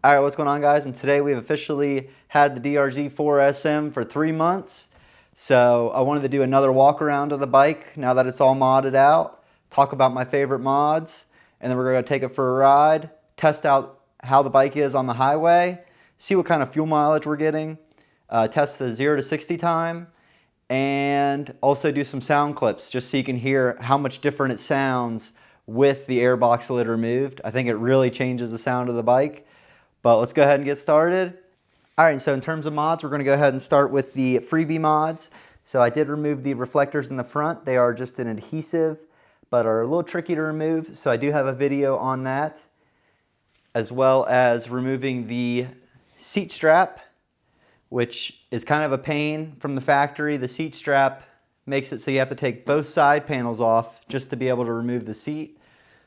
Alright, what's going on, guys? And today we've officially had the DRZ4SM for 3 months. So I wanted to do another walk around of the bike now that it's all modded out, talk about my favorite mods, and then we're going to take it for a ride, test out how the bike is on the highway, see what kind of fuel mileage we're getting, test the 0 to 60 time, and also do some sound clips just so you can hear how much different it sounds with the airbox lid removed. I think it really changes the sound of the bike. But let's go ahead and get started. Alright, so in terms of mods, we're going to go ahead and start with the freebie mods. So I did remove the reflectors in the front. They are just an adhesive, but are a little tricky to remove. So I do have a video on that, as well as removing the seat strap, which is kind of a pain from the factory. The seat strap makes it so you have to take both side panels off just to be able to remove the seat.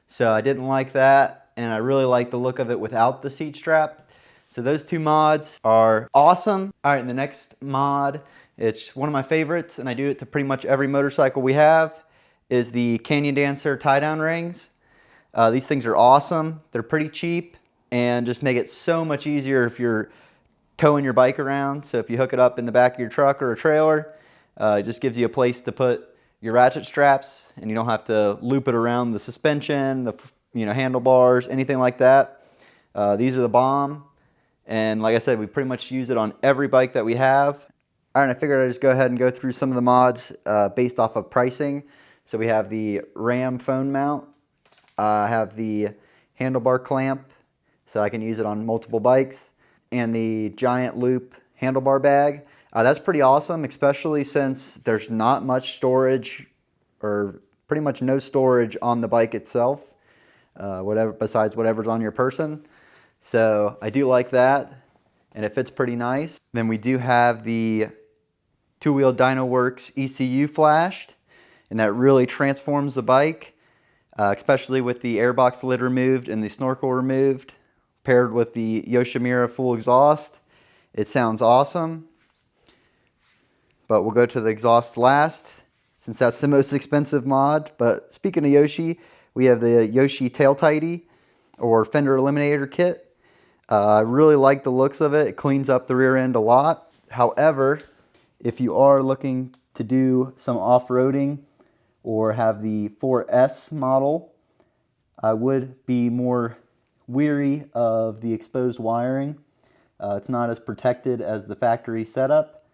So I didn't like that. And I really like the look of it without the seat strap. So those two mods are awesome. All right, and the next mod, it's one of my favorites, and I do it to pretty much every motorcycle we have, is the Canyon Dancer tie-down rings. These things are awesome. They're pretty cheap and just make it so much easier if you're towing your bike around. So if you hook it up in the back of your truck or a trailer, it just gives you a place to put your ratchet straps, and you don't have to loop it around the suspension, the handlebars, anything like that. These are the bomb, and like I said, we pretty much use it on every bike that we have. All right, I figured I'd just go ahead and go through some of the mods based off of pricing. So we have the Ram phone mount. I have the handlebar clamp, so I can use it on multiple bikes, and the giant loop handlebar bag. That's pretty awesome, especially since there's not much storage, or pretty much no storage on the bike itself. Besides whatever's on your person. So I do like that, and it fits pretty nice. Then we do have the two-wheel DynoWorks ECU flashed, and that really transforms the bike, especially with the airbox lid removed and the snorkel removed, paired with the Yoshimura full exhaust. It sounds awesome, but we'll go to the exhaust last, since that's the most expensive mod. But speaking of Yoshi, we have the Yoshi Tail Tidy, or Fender Eliminator Kit. I really like the looks of it. It cleans up the rear end a lot. However, if you are looking to do some off-roading or have the 4S model, I would be more weary of the exposed wiring. It's not as protected as the factory setup,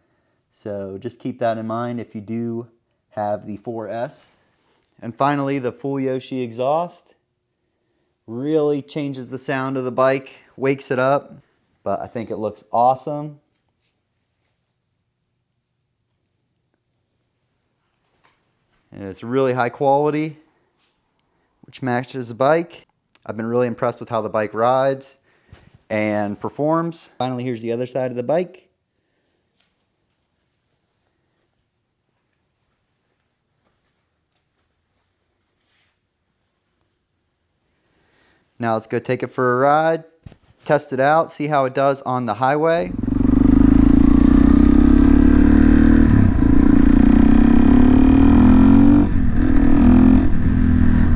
so just keep that in mind if you do have the 4S. And finally, the full Yoshi exhaust really changes the sound of the bike, wakes it up, but I think it looks awesome. And it's really high quality, which matches the bike. I've been really impressed with how the bike rides and performs. Finally, here's the other side of the bike. Now let's go take it for a ride, test it out, see how it does on the highway.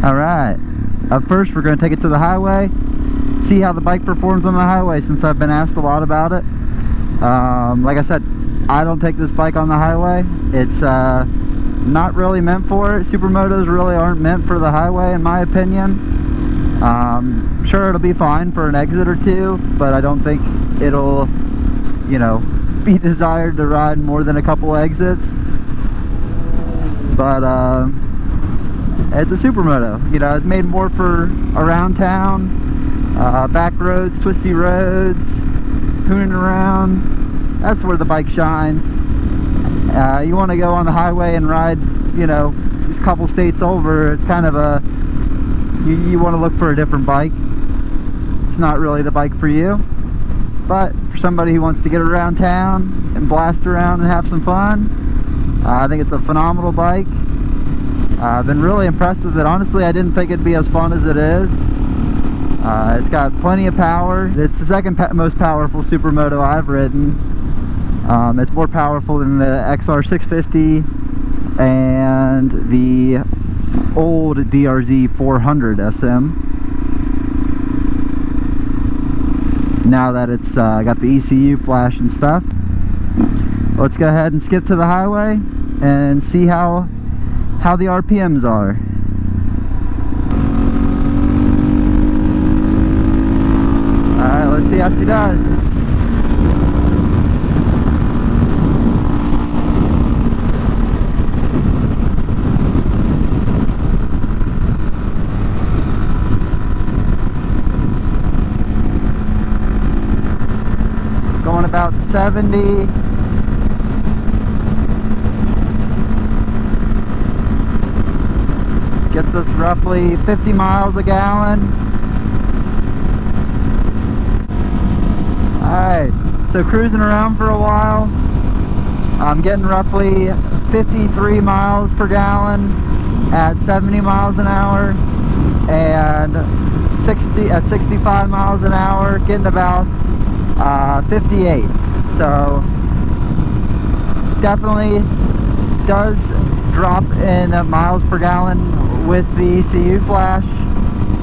Alright, up first we're going to take it to the highway, see how the bike performs on the highway, since I've been asked a lot about it. Like I said, I don't take this bike on the highway. It's not really meant for it. Supermotos really aren't meant for the highway, in my opinion. Sure, it'll be fine for an exit or two, but I don't think it'll, be desired to ride more than a couple exits. But it's a supermoto. It's made more for around town, back roads, twisty roads, hooning around. That's where the bike shines. You want to go on the highway and ride, just a couple states over. It's kind of a you want to look for a different bike. It's not really the bike for you, but for somebody who wants to get around town and blast around and have some fun, I think it's a phenomenal bike. I've been really impressed with it. Honestly, I didn't think it'd be as fun as it is. It's got plenty of power. It's the second most powerful supermoto I've ridden. It's more powerful than the XR650 and the old DRZ4SM. now that it's got the ECU flash and stuff. Let's go ahead and skip to the highway and see how the RPMs are. Alright, let's see how she does. Going about 70. Gets us roughly 50 miles a gallon. Alright, so cruising around for a while. I'm getting roughly 53 miles per gallon at 70 miles an hour, and 65 miles an hour, getting about 58. So definitely does drop in miles per gallon with the ECU flash,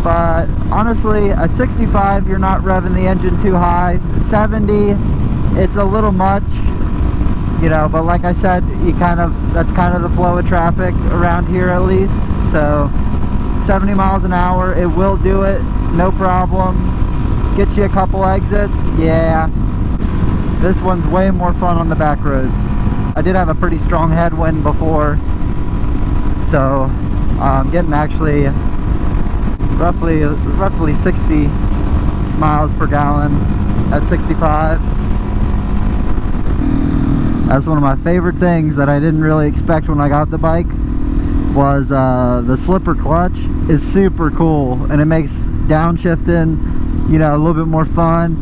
but honestly at 65 you're not revving the engine too high. 70, it's a little much, you know, but like I said, that's kind of the flow of traffic around here at least. So 70 miles an hour, it will do it, no problem. Get you a couple exits, yeah. This one's way more fun on the back roads. I did have a pretty strong headwind before, so I'm getting actually roughly 60 miles per gallon at 65. That's one of my favorite things that I didn't really expect when I got the bike, was the slipper clutch is super cool, and it makes downshifting, you know, a little bit more fun.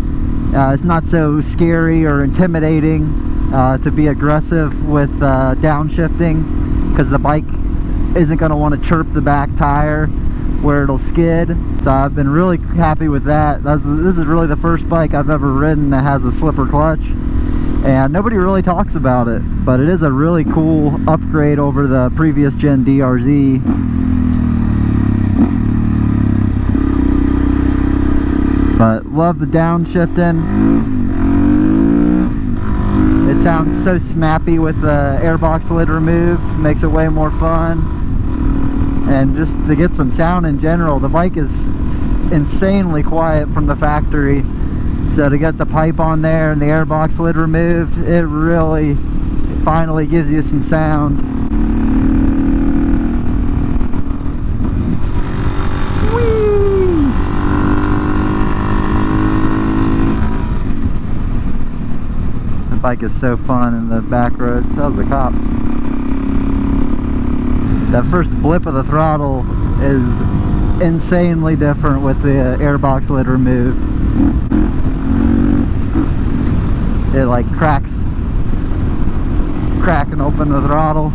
It's not so scary or intimidating to be aggressive with downshifting, because the bike isn't going to want to chirp the back tire where it'll skid. So I've been really happy with that. This is really the first bike I've ever ridden that has a slipper clutch, and nobody really talks about it, but it is a really cool upgrade over the previous gen DRZ. But love the downshifting. It sounds so snappy with the airbox lid removed, makes it way more fun. And just to get some sound in general, the bike is insanely quiet from the factory. So to get the pipe on there and the airbox lid removed, it really finally gives you some sound. Whee! The bike is so fun in the back roads. That was a cop. That first blip of the throttle is insanely different with the airbox lid removed. It like cracking open the throttle.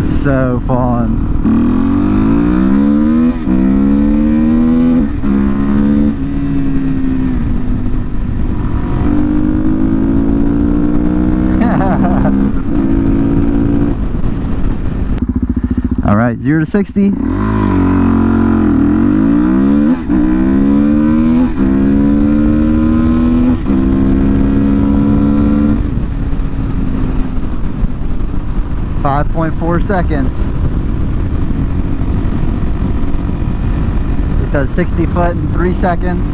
It's so fun. All right, 0 to 60. .4 seconds. It does 60 foot in 3 seconds.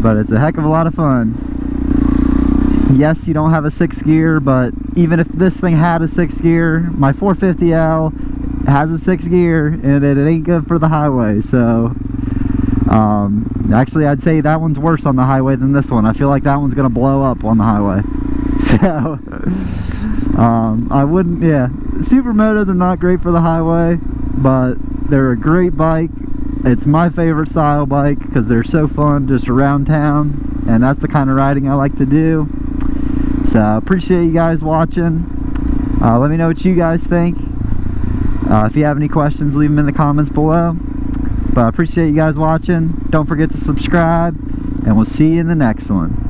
but it's a heck of a lot of fun. Yes, you don't have a 6th gear, but even if this thing had a 6th gear, my 450L has a 6th gear, and it ain't good for the highway. So actually I'd say that one's worse on the highway than this one. I feel like that one's gonna blow up on the highway. So I wouldn't, yeah, supermotos are not great for the highway, but they're a great bike. It's my favorite style bike because they're so fun just around town, and that's the kind of riding I like to do. So appreciate you guys watching. Let me know what you guys think. If you have any questions, leave them in the comments below. But I appreciate you guys watching. Don't forget to subscribe, and we'll see you in the next one.